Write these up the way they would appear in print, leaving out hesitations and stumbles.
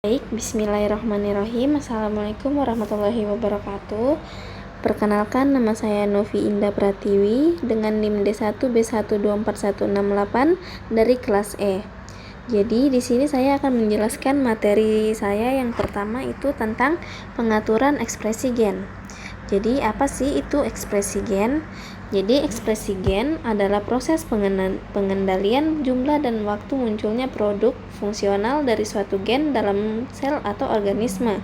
Baik, bismillahirrahmanirrahim. Assalamualaikum warahmatullahi wabarakatuh. Perkenalkan, nama saya Novi Indah Pratiwi dengan NIM D1B1241168 dari kelas E. Jadi di sini saya akan menjelaskan materi saya yang pertama itu tentang pengaturan ekspresi gen. Jadi apa sih itu ekspresi gen? Jadi ekspresi gen adalah proses pengendalian jumlah dan waktu munculnya produk fungsional dari suatu gen dalam sel atau organisme.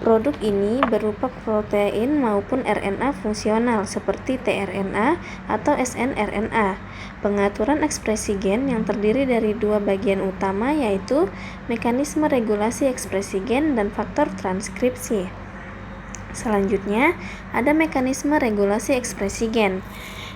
Produk ini berupa protein maupun RNA fungsional seperti tRNA atau snRNA. Pengaturan ekspresi gen yang terdiri dari dua bagian utama yaitu mekanisme regulasi ekspresi gen dan faktor transkripsi. Selanjutnya, ada mekanisme regulasi ekspresi gen.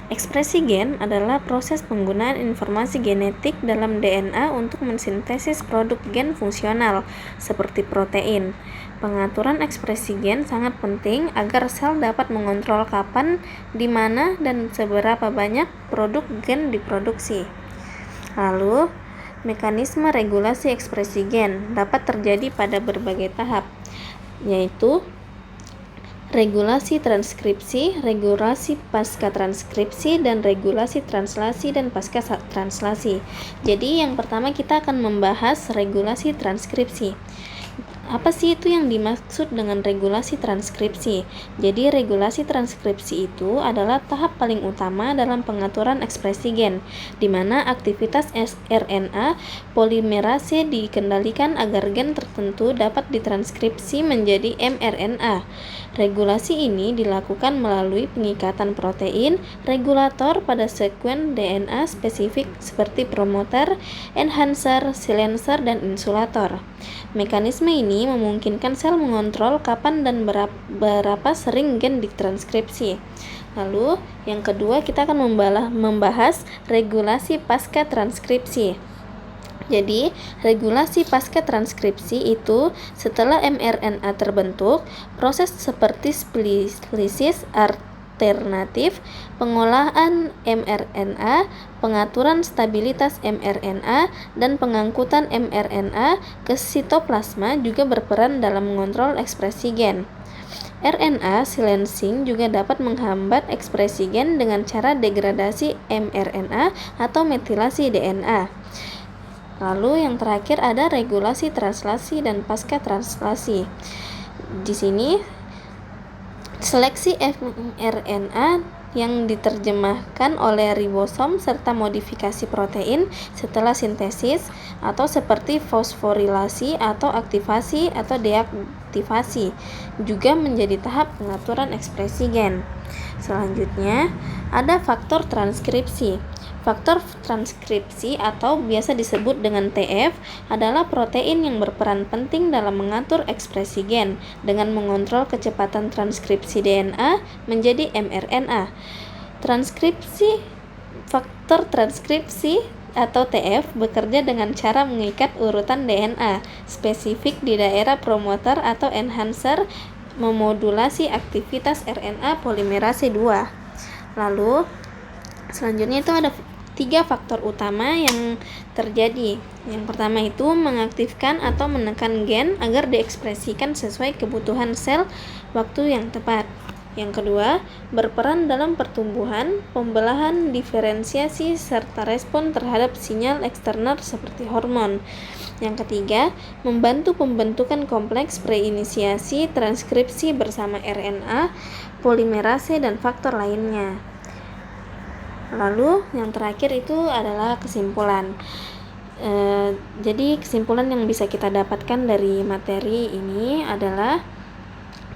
Ekspresi gen adalah proses penggunaan informasi genetik dalam DNA untuk mensintesis produk gen fungsional, seperti protein. Pengaturan ekspresi gen sangat penting agar sel dapat mengontrol kapan, di mana, dan seberapa banyak produk gen diproduksi. Lalu, mekanisme regulasi ekspresi gen dapat terjadi pada berbagai tahap, yaitu regulasi transkripsi, regulasi pasca transkripsi, dan regulasi translasi dan pasca translasi. Jadi yang pertama kita akan membahas regulasi transkripsi. Apa sih itu yang dimaksud dengan regulasi transkripsi? Jadi regulasi transkripsi itu adalah tahap paling utama dalam pengaturan ekspresi gen, di mana aktivitas RNA polimerase dikendalikan agar gen tertentu dapat ditranskripsi menjadi mRNA. Regulasi ini dilakukan melalui pengikatan protein regulator pada sekuen DNA spesifik seperti promoter, enhancer, silencer, dan insulator. Mekanisme ini memungkinkan sel mengontrol kapan dan berapa sering gen ditranskripsi. Lalu, yang kedua kita akan membahas regulasi pasca transkripsi. Jadi, regulasi pasca transkripsi itu setelah mRNA terbentuk, proses seperti splisis alternatif, pengolahan mRNA, pengaturan stabilitas mRNA, dan pengangkutan mRNA ke sitoplasma juga berperan dalam mengontrol ekspresi gen. RNA silencing juga dapat menghambat ekspresi gen dengan cara degradasi mRNA atau metilasi DNA. Lalu yang terakhir ada regulasi translasi dan pasca translasi. Di sini seleksi mRNA yang diterjemahkan oleh ribosom serta modifikasi protein setelah sintesis atau seperti fosforilasi atau aktivasi atau deaktivasi juga menjadi tahap pengaturan ekspresi gen. Selanjutnya ada faktor transkripsi. Faktor transkripsi atau biasa disebut dengan TF adalah protein yang berperan penting dalam mengatur ekspresi gen dengan mengontrol kecepatan transkripsi DNA menjadi mRNA. Faktor transkripsi atau TF bekerja dengan cara mengikat urutan DNA spesifik di daerah promoter atau enhancer, memodulasi aktivitas RNA polimerase 2. Lalu selanjutnya itu ada 3 faktor utama yang terjadi. Yang pertama itu mengaktifkan atau menekan gen agar diekspresikan sesuai kebutuhan sel waktu yang tepat. Yang kedua, berperan dalam pertumbuhan, pembelahan, diferensiasi, serta respon terhadap sinyal eksternal seperti hormon. Yang ketiga, membantu pembentukan kompleks preinisiasi transkripsi bersama RNA, polimerase, dan faktor lainnya. Lalu yang terakhir itu adalah kesimpulan. Jadi kesimpulan yang bisa kita dapatkan dari materi ini adalah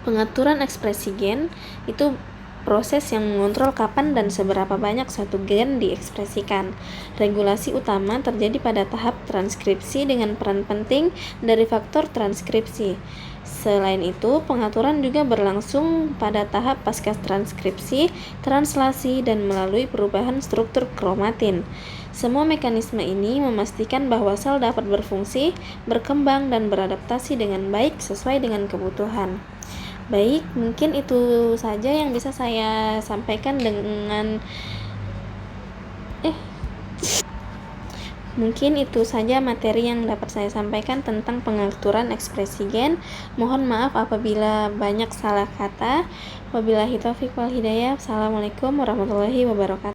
pengaturan ekspresi gen itu proses yang mengontrol kapan dan seberapa banyak suatu gen diekspresikan. Regulasi utama terjadi pada tahap transkripsi dengan peran penting dari faktor transkripsi. Selain itu, pengaturan juga berlangsung pada tahap pasca transkripsi, translasi, dan melalui perubahan struktur kromatin. Semua mekanisme ini memastikan bahwa sel dapat berfungsi, berkembang, dan beradaptasi dengan baik sesuai dengan kebutuhan. Baik, mungkin itu saja yang bisa saya sampaikan Mungkin itu saja materi yang dapat saya sampaikan tentang pengaturan ekspresi gen. Mohon maaf apabila banyak salah kata. Wabillahi taufiq wal hidayah. Assalamualaikum warahmatullahi wabarakatuh.